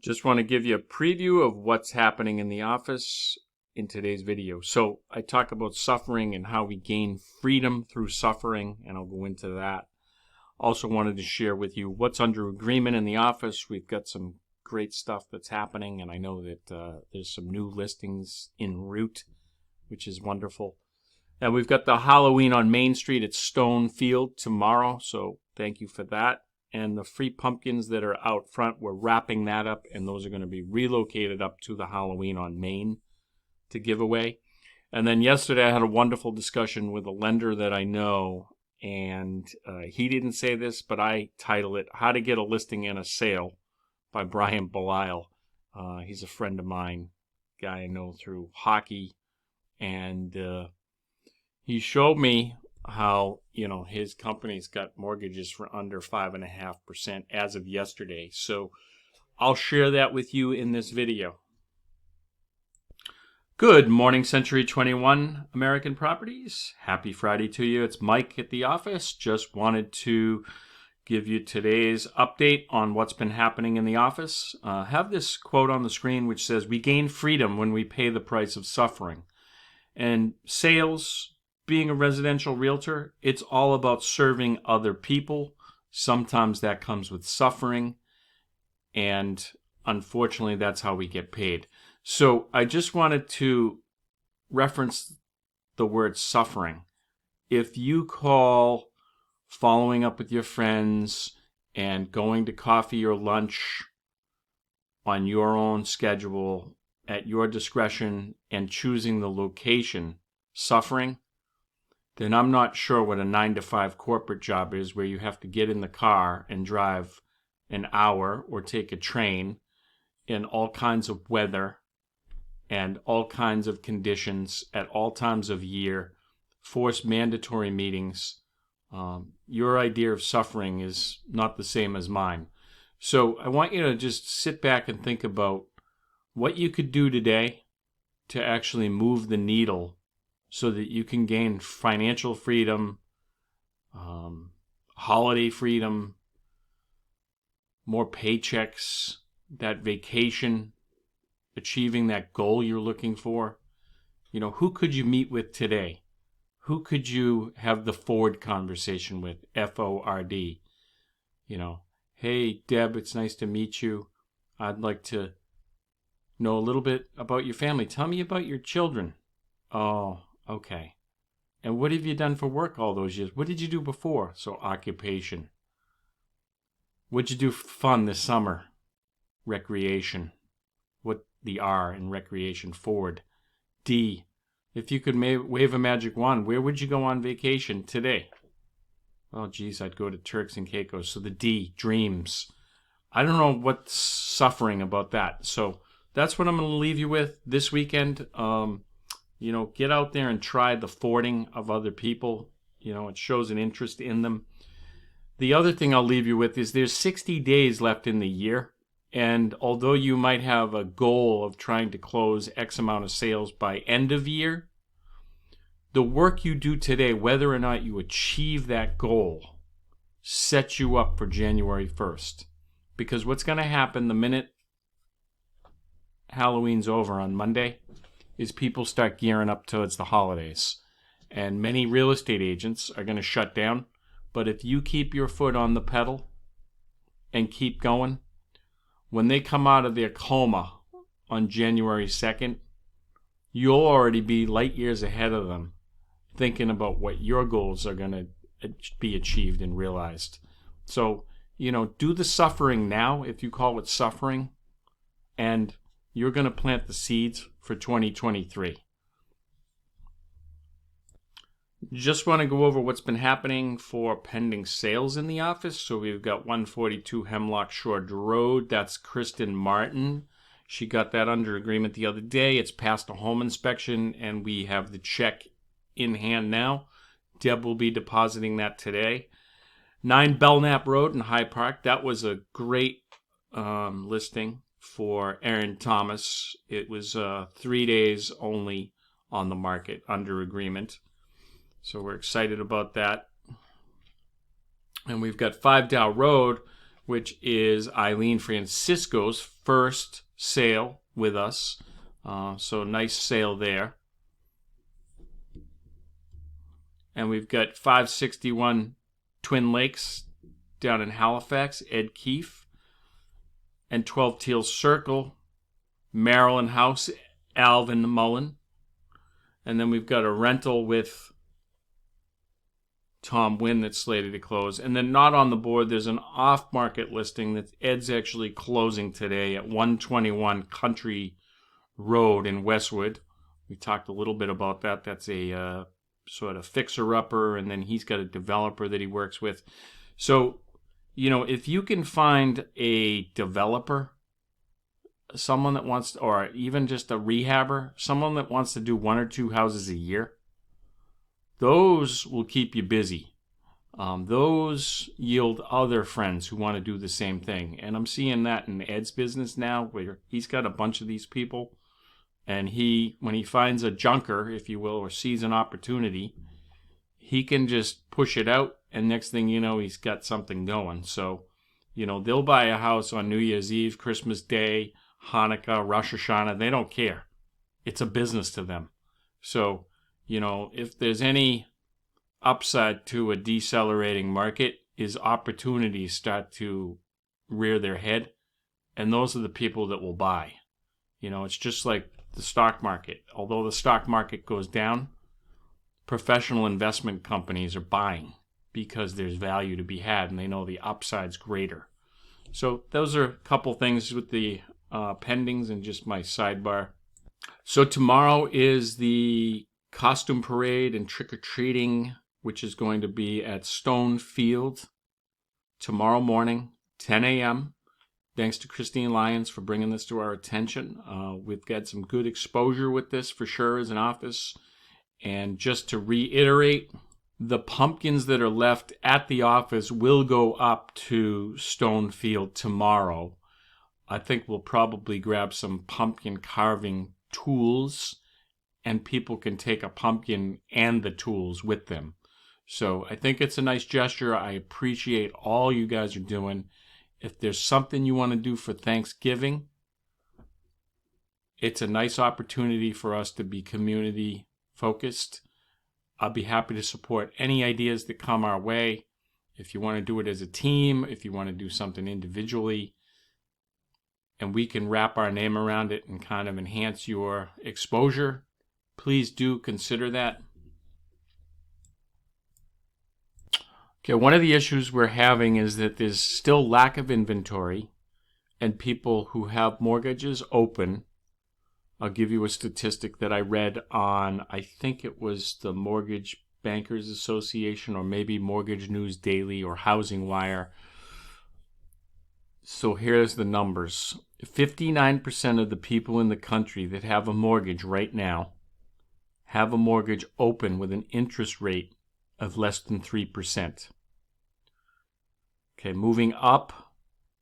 Just want to give you a preview of what's happening in the office in today's video. So I talk about suffering and how we gain freedom through suffering, and I'll go into that. Also wanted to share with you what's under agreement in the office. We've got some great stuff that's happening, and I know that there's some new listings en route, which is wonderful. And we've got the Halloween on Main Street at Stone Field tomorrow, so thank you for that. And the free pumpkins that are out front, we're wrapping that up, and those are going to be relocated up to the Halloween on Main to give away. And then yesterday I had a wonderful discussion with a lender that I know, and he didn't say this, but I title it How to Get a Listing and a Sale by Brian Belisle. He's a friend of mine, guy I know through hockey, and he showed me how, his company's got mortgages for under 5.5% as of yesterday. So I'll share that with you in this video. Good morning, Century 21 American Properties. Happy Friday to you. It's Mike at the office. Just wanted to give you today's update on what's been happening in the office. Have this quote on the screen which says, "We gain freedom when we pay the price of suffering." And sales, being a residential realtor, it's all about serving other people. Sometimes that comes with suffering, and unfortunately, that's how we get paid. So I just wanted to reference the word suffering. If you call following up with your friends and going to coffee or lunch on your own schedule, at your discretion, and choosing the location suffering, then I'm not sure what a 9-to-5 corporate job is where you have to get in the car and drive an hour or take a train in all kinds of weather and all kinds of conditions at all times of year, force mandatory meetings. Your idea of suffering is not the same as mine. So I want you to just sit back and think about what you could do today to actually move the needle so that you can gain financial freedom, holiday freedom, more paychecks, that vacation, achieving that goal you're looking for. Who could you meet with today? Who could you have the Ford conversation with? F-O-R-D. Hey, Deb, it's nice to meet you. I'd like to know a little bit about your family. Tell me about your children. Oh, okay. And what have you done for work all those years? What did you do before? So occupation. What'd you do for fun this summer? Recreation. What the R in recreation? Ford. D. If you could wave a magic wand, where would you go on vacation today? Oh, geez, I'd go to Turks and Caicos. So the D. Dreams. I don't know what's suffering about that. So that's what I'm going to leave you with this weekend. Get out there and try the Fording of other people. It shows an interest in them. The other thing I'll leave you with is there's 60 days left in the year. And although you might have a goal of trying to close X amount of sales by end of year, the work you do today, whether or not you achieve that goal, sets you up for January 1st. Because what's going to happen the minute Halloween's over on Monday is people start gearing up towards the holidays. And many real estate agents are going to shut down. But if you keep your foot on the pedal and keep going, when they come out of their coma on January 2nd, you'll already be light years ahead of them, thinking about what your goals are going to be achieved and realized. So, do the suffering now, if you call it suffering, and you're going to plant the seeds for 2023. Just want to go over what's been happening for pending sales in the office. So we've got 142 Hemlock Shore Road. That's Kristen Martin. She got that under agreement the other day. It's passed a home inspection, and we have the check in hand now. Deb will be depositing that today. 9 Belknap Road in High Park. That was a great listing for Aaron Thomas. It was 3 days only on the market under agreement. So we're excited about that. And we've got 5 Dow Road. which is Eileen Francisco's first sale with us. So nice sale there. And we've got 561 Twin Lakes down in Halifax, Ed Keefe. And 12 Teal Circle, Maryland House, Alvin Mullen. And then we've got a rental with Tom Wynn that's slated to close. And then not on the board, there's an off-market listing that Ed's actually closing today at 121 Country Road in Westwood. We talked a little bit about that. That's a sort of fixer-upper, and then he's got a developer that he works with. So, if you can find a developer, someone that wants to, or even just a rehabber, someone that wants to do 1 or 2 houses a year, those will keep you busy. Those yield other friends who want to do the same thing. And I'm seeing that in Ed's business now, where he's got a bunch of these people. And when he finds a junker, if you will, or sees an opportunity, he can just push it out. And next thing you know, he's got something going. So, they'll buy a house on New Year's Eve, Christmas Day, Hanukkah, Rosh Hashanah. They don't care. It's a business to them. So, if there's any upside to a decelerating market, is opportunities start to rear their head. And those are the people that will buy. It's just like the stock market. Although the stock market goes down, professional investment companies are buying because there's value to be had and they know the upside's greater. So those are a couple things with the pendings and just my sidebar. So tomorrow is the costume parade and trick-or-treating, which is going to be at Stone Field tomorrow morning, 10 a.m. Thanks to Christine Lyons for bringing this to our attention. We've got some good exposure with this for sure as an office. And just to reiterate, the pumpkins that are left at the office will go up to Stone Field tomorrow. I think we'll probably grab some pumpkin carving tools, and people can take a pumpkin and the tools with them. So I think it's a nice gesture. I appreciate all you guys are doing. If there's something you want to do for Thanksgiving, it's a nice opportunity for us to be community focused. I'll be happy to support any ideas that come our way. If you want to do it as a team, if you want to do something individually, and we can wrap our name around it and kind of enhance your exposure, please do consider that. Okay, one of the issues we're having is that there's still lack of inventory, and people who have mortgages open. I'll give you a statistic that I read on, I think it was the Mortgage Bankers Association or maybe Mortgage News Daily or Housing Wire. So here's the numbers. 59% of the people in the country that have a mortgage right now have a mortgage open with an interest rate of less than 3%. Okay, moving up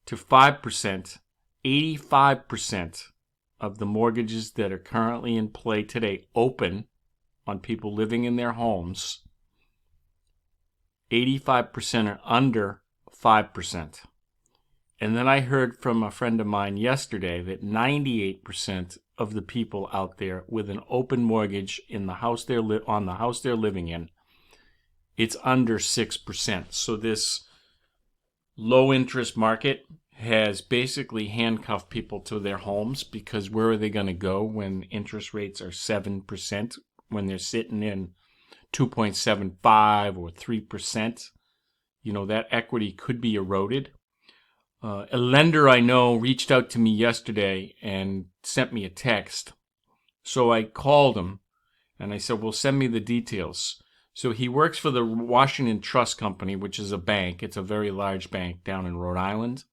to 5%, 85% of the mortgages that are currently in play today open on people living in their homes, 85% are under 5%. And then I heard from a friend of mine yesterday that 98% of the people out there with an open mortgage in the house on the house they're living in, it's under 6%. So this low interest market has basically handcuffed people to their homes, because where are they going to go when interest rates are 7%, when they're sitting in 2.75 or 3%? That equity could be eroded. A lender I know reached out to me yesterday and sent me a text. So I called him and I said, well, send me the details. So he works for the Washington Trust Company, which is a bank. It's a very large bank down in Rhode Island.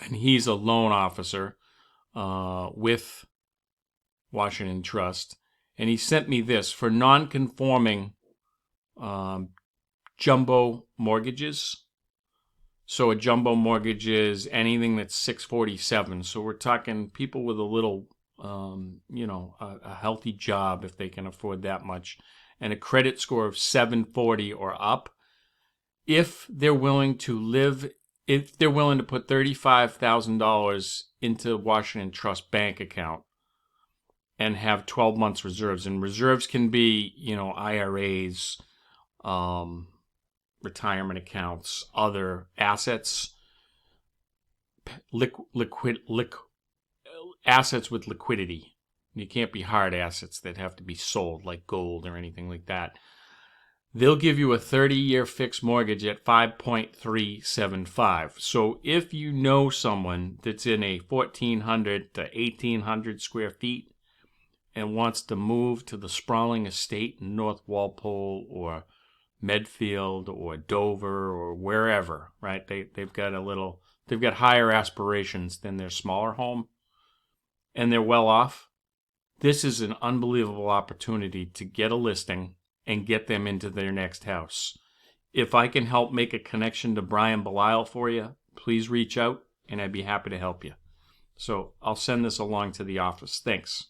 And he's a loan officer with Washington Trust. And he sent me this for non-conforming jumbo mortgages. So a jumbo mortgage is anything that's 647. So we're talking people with a little, a healthy job if they can afford that much, and a credit score of 740 or up. If they're willing to live if they're willing to put $35,000 into Washington Trust bank account and have 12 months reserves, and reserves can be, IRAs, retirement accounts, other assets, assets with liquidity. You can't be hard assets that have to be sold, like gold or anything like that. They'll give you a 30-year fixed mortgage at 5.375. So if you know someone that's in a 1,400 to 1,800 square feet and wants to move to the sprawling estate in North Walpole or Medfield or Dover or wherever, right? They've got higher aspirations than their smaller home, and they're well off. This is an unbelievable opportunity to get a listing and get them into their next house. If I can help make a connection to Brian Belisle for you, please reach out and I'd be happy to help you. So I'll send this along to the office. Thanks.